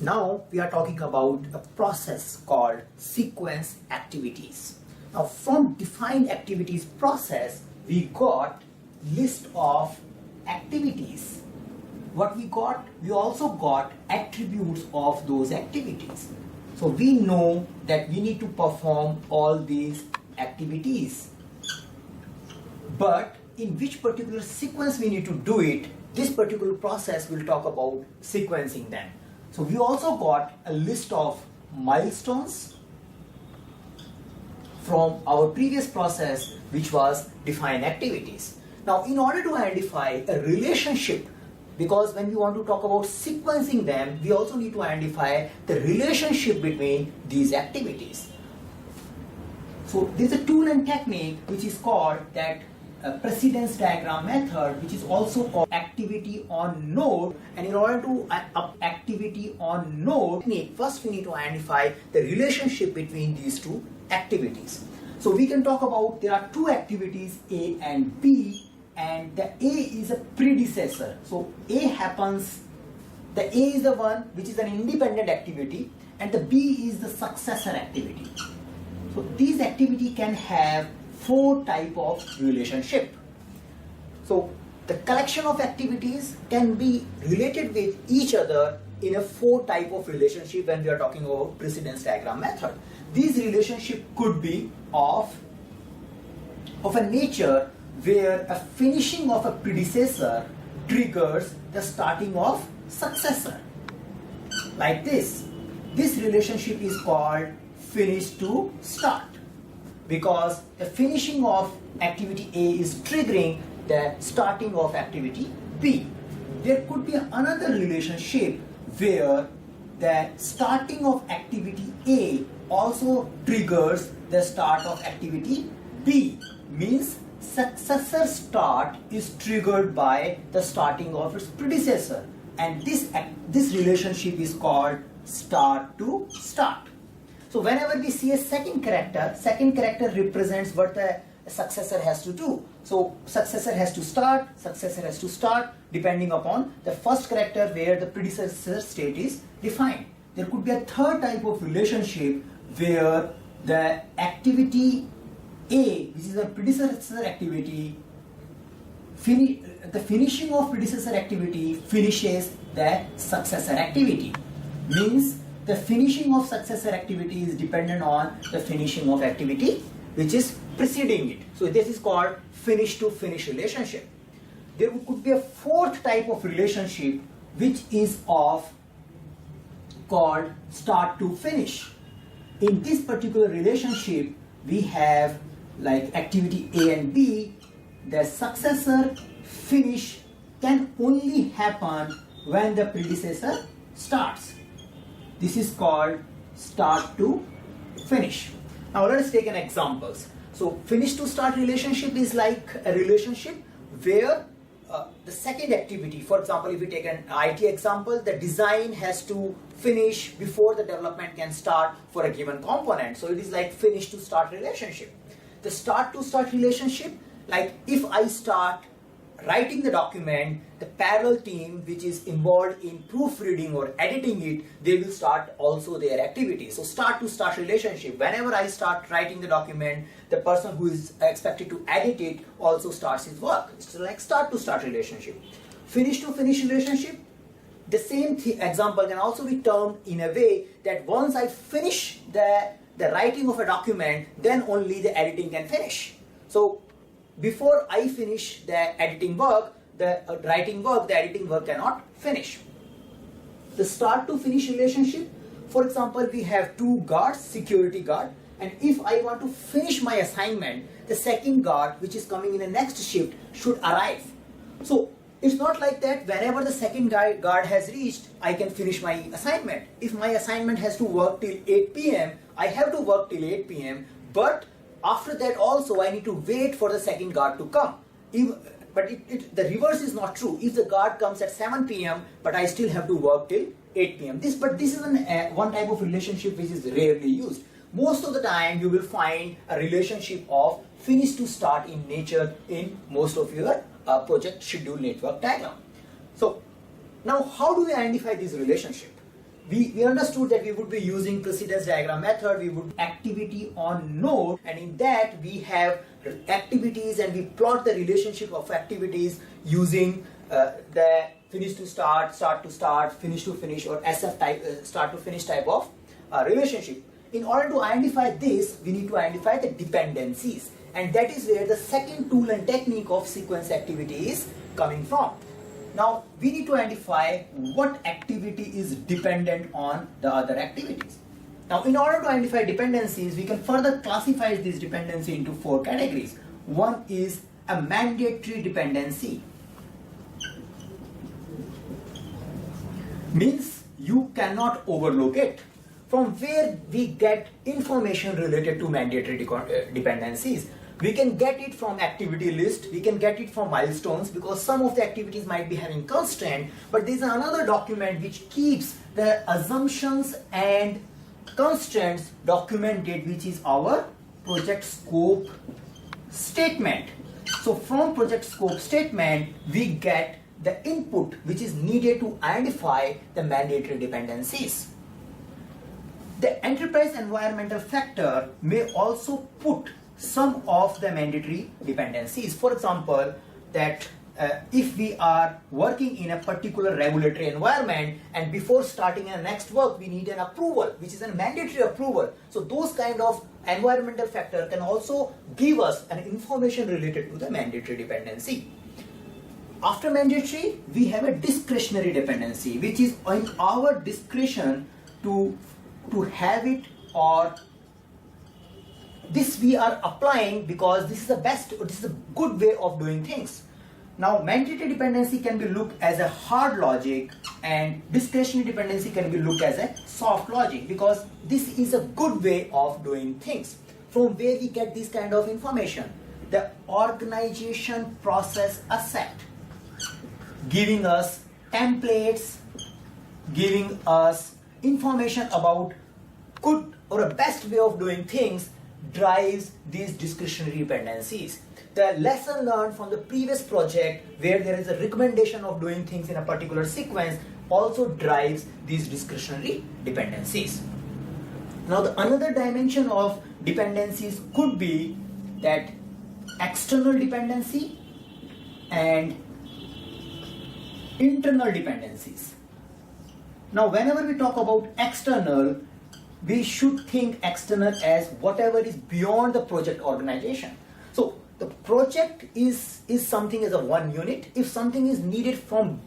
Now we are talking about a process called sequence activities. Now from defined activities process, we got list of activities. What we got? We also got attributes of those activities. So we know that we need to perform all these activities. But in which particular sequence we need to do it, this particular process will talk about sequencing them. So we also got a list of milestones from our previous process, which was define activities. Now in order to identify a relationship, because when we want to talk about sequencing them, we also need to identify the relationship between these activities. So there's a tool and technique which is called that precedence diagram method, which is also called activity on node. And in order to activity on node technique, first we need to identify the relationship between these two activities. So we can talk about there are two activities A and B, and the A is a predecessor. So A happens, the A is the one which is an independent activity, and the B is the successor activity. So these activity can have four type of relationship. So the collection of activities can be related with each other in a four type of relationship when we are talking about precedence diagram method. These relationship could be of a nature where a finishing of a predecessor triggers the starting of successor. Like this. This relationship is called finish to start, because the finishing of activity A is triggering the starting of activity B. There could be another relationship where the starting of activity A also triggers the start of activity B. Means successor start is triggered by the starting of its predecessor, and this relationship is called start to start. So whenever we see a second character represents what the successor has to do. So successor has to start depending upon the first character where the predecessor state is defined. There could be a third type of relationship where the activity A, which is a predecessor activity, the finishing of predecessor activity finishes the successor activity. Means the finishing of successor activity is dependent on the finishing of activity which is preceding it. So this is called finish to finish relationship. There could be a fourth type of relationship which is called start to finish. In this particular relationship, we have like activity A and B. The successor finish can only happen when the predecessor starts. This is called start to finish. Now let us take an examples. So finish to start relationship is like a relationship where the second activity, for example, if we take an IT example, the design has to finish before the development can start for a given component. So it is like finish to start relationship. The start to start relationship, like if I start writing the document, the parallel team which is involved in proofreading or editing it, they will start also their activity. So start to start relationship. Whenever I start writing the document, the person who is expected to edit it also starts his work. It's like start to start relationship. Finish to finish relationship, the same example can also be termed in a way that once I finish the writing of a document, then only the editing can finish. So before I finish the editing work, the writing work, the editing work cannot finish. The start to finish relationship, for example, we have two guards, security guard, and if I want to finish my assignment, the second guard which is coming in the next shift should arrive. So it's not like that whenever the second guard has reached, I can finish my assignment. If my assignment has to work till 8 p.m., I have to work till 8 p.m. But after that also I need to wait for the second guard to come. But the reverse is not true. If the guard comes at 7 p.m. but I still have to work till 8 p.m. This is one type of relationship which is rarely used. Most of the time you will find a relationship of finish to start in nature in most of your project schedule network diagram. So now how do we identify this relationship? we understood that we would be using precedence diagram method, we would activity on node, and in that we have activities and we plot the relationship of activities using the finish to start, start to start, finish to finish, or SF type, start to finish type of relationship. In order to identify this, we need to identify the dependencies, and that is where the second tool and technique of sequence activity is coming from. Now we need to identify what activity is dependent on the other activities. Now in order to identify dependencies, we can further classify this dependency into 4 categories. One is a mandatory dependency. Means you cannot overlook it. From where we get information related to mandatory dependencies? We can get it from activity list, we can get it from milestones, because some of the activities might be having constraint, but there is another document which keeps the assumptions and constraints documented, which is our project scope statement. So from project scope statement, we get the input which is needed to identify the mandatory dependencies. The enterprise environmental factor may also put some of the mandatory dependencies. For example, that if we are working in a particular regulatory environment and before starting a next work we need an approval, which is a mandatory approval. So those kind of environmental factor can also give us an information related to the mandatory dependency. After mandatory, we have a discretionary dependency, which is in our discretion to have it, or this we are applying because this is the best, or this is a good way of doing things. Now mandatory dependency can be looked as a hard logic, and discretionary dependency can be looked as a soft logic, because this is a good way of doing things. From where we get this kind of information? The organization process asset, giving us templates, giving us information about good or a best way of doing things, drives these discretionary dependencies. The lesson learned from the previous project, where there is a recommendation of doing things in a particular sequence, also drives these discretionary dependencies. Now the another dimension of dependencies could be that external dependency and internal dependencies. Now whenever we talk about external, we should think external as whatever is beyond the project organization. So the project is something as a one unit. If something is needed from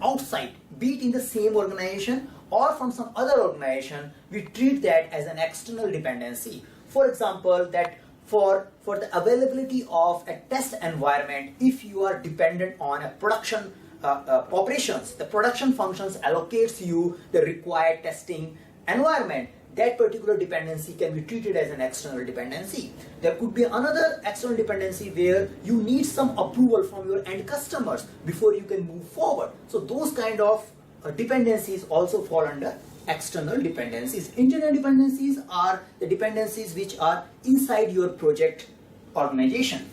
outside, be it in the same organization or from some other organization, we treat that as an external dependency. For example, that for the availability of a test environment, if you are dependent on a production operations, the production functions allocates you the required testing environment, that particular dependency can be treated as an external dependency. There could be another external dependency where you need some approval from your end customers before you can move forward. So those kind of dependencies also fall under external dependencies. Internal dependencies are the dependencies which are inside your project organization.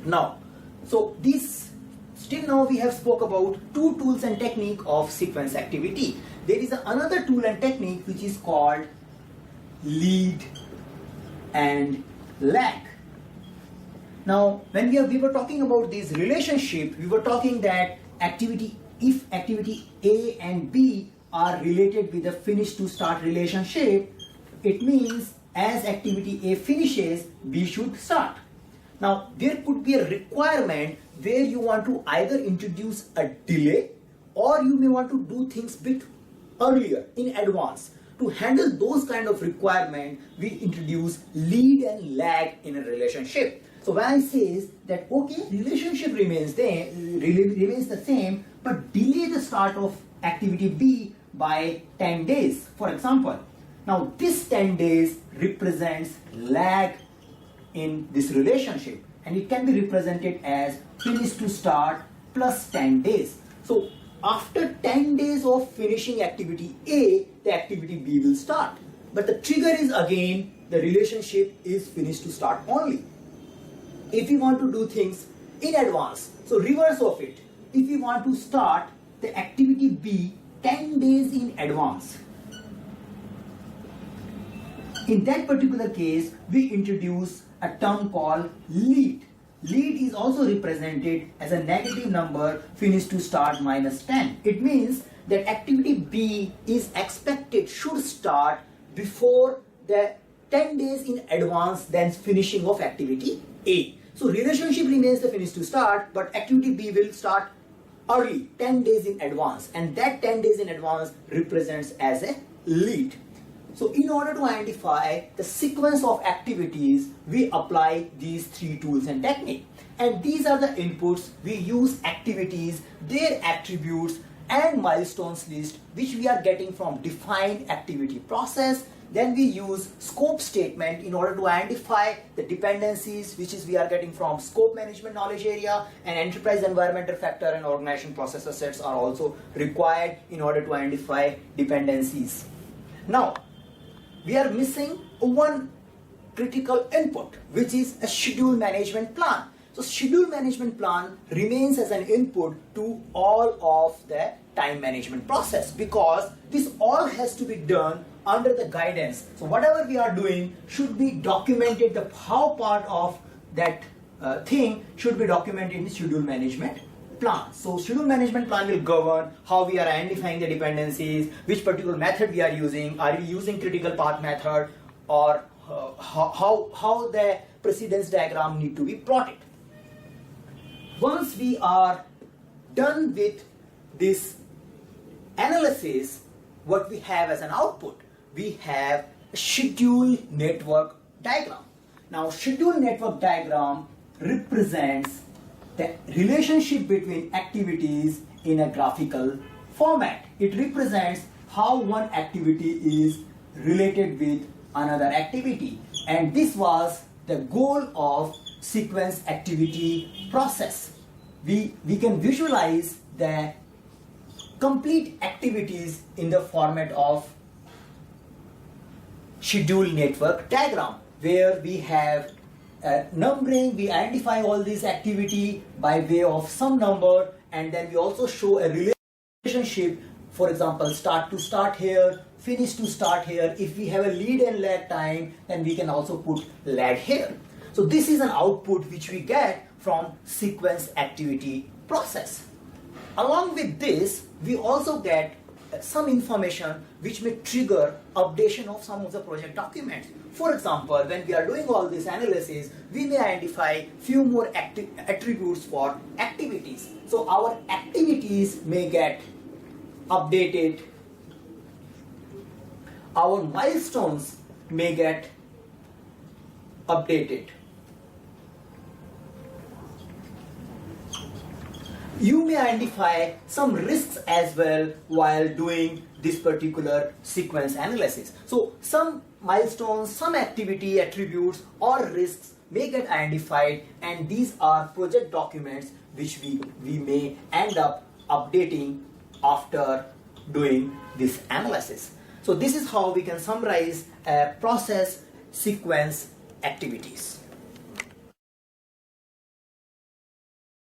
Now, so these, still now we have spoke about 2 tools and technique of sequence activity. There is another tool and technique which is called lead and lag. Now when we were talking about this relationship, we were talking that if activity A and B are related with the finish to start relationship, it means as activity A finishes, B should start. Now there could be a requirement where you want to either introduce a delay, or you may want to do things bit earlier in advance. To handle those kind of requirement, we introduce lead and lag in a relationship. So when I say that okay, relationship remains the same, but delay the start of activity B by 10 days, for example. Now this 10 days represents lag in this relationship, and it can be represented as finish to start plus 10 days. So after 10 days of finishing activity A, the activity B will start. But the trigger is again, the relationship is finish to start only. If we want to do things in advance, so reverse of it, if we want to start the activity B 10 days in advance. In that particular case, we introduce a term called lead. Lead is also represented as a negative number finished to start minus 10. It means that activity B is expected should start before the 10 days in advance than finishing of activity A. So relationship remains the finish to start, but activity B will start early, 10 days in advance, and that 10 days in advance represents as a lead. So in order to identify the sequence of activities, we apply these three tools and technique. And these are the inputs. We use activities, their attributes and milestones list, which we are getting from defined activity process. Then we use scope statement in order to identify the dependencies, which is we are getting from scope management knowledge area, and enterprise environmental factor and organization process assets are also required in order to identify dependencies. Now, we are missing one critical input, which is a schedule management plan. So schedule management plan remains as an input to all of the time management process, because this all has to be done under the guidance. So whatever we are doing should be documented, the how part of that thing should be documented in the schedule management plan. So schedule management plan will govern how we are identifying the dependencies, which particular method we are using critical path method, or how the precedence diagram need to be plotted. Once we are done with this analysis, what we have as an output, we have a schedule network diagram. Now schedule network diagram represents the relationship between activities in a graphical format. It represents how one activity is related with another activity, and this was the goal of sequence activity process. We can visualize the complete activities in the format of schedule network diagram, where we have numbering, we identify all these activity by way of some number, and then we also show a relationship, for example, start to start here, finish to start here. If we have a lead and lag time, then we can also put lag here. So this is an output which we get from sequence activity process. Along with this, we also get some information which may trigger updation of some of the project documents. For example, when we are doing all this analysis, we may identify few more attributes for activities. So our activities may get updated, our milestones may get updated. You may identify some risks as well while doing this particular sequence analysis. So some milestones, some activity attributes or risks may get identified, and these are project documents which we may end up updating after doing this analysis. So this is how we can summarize process sequence activities.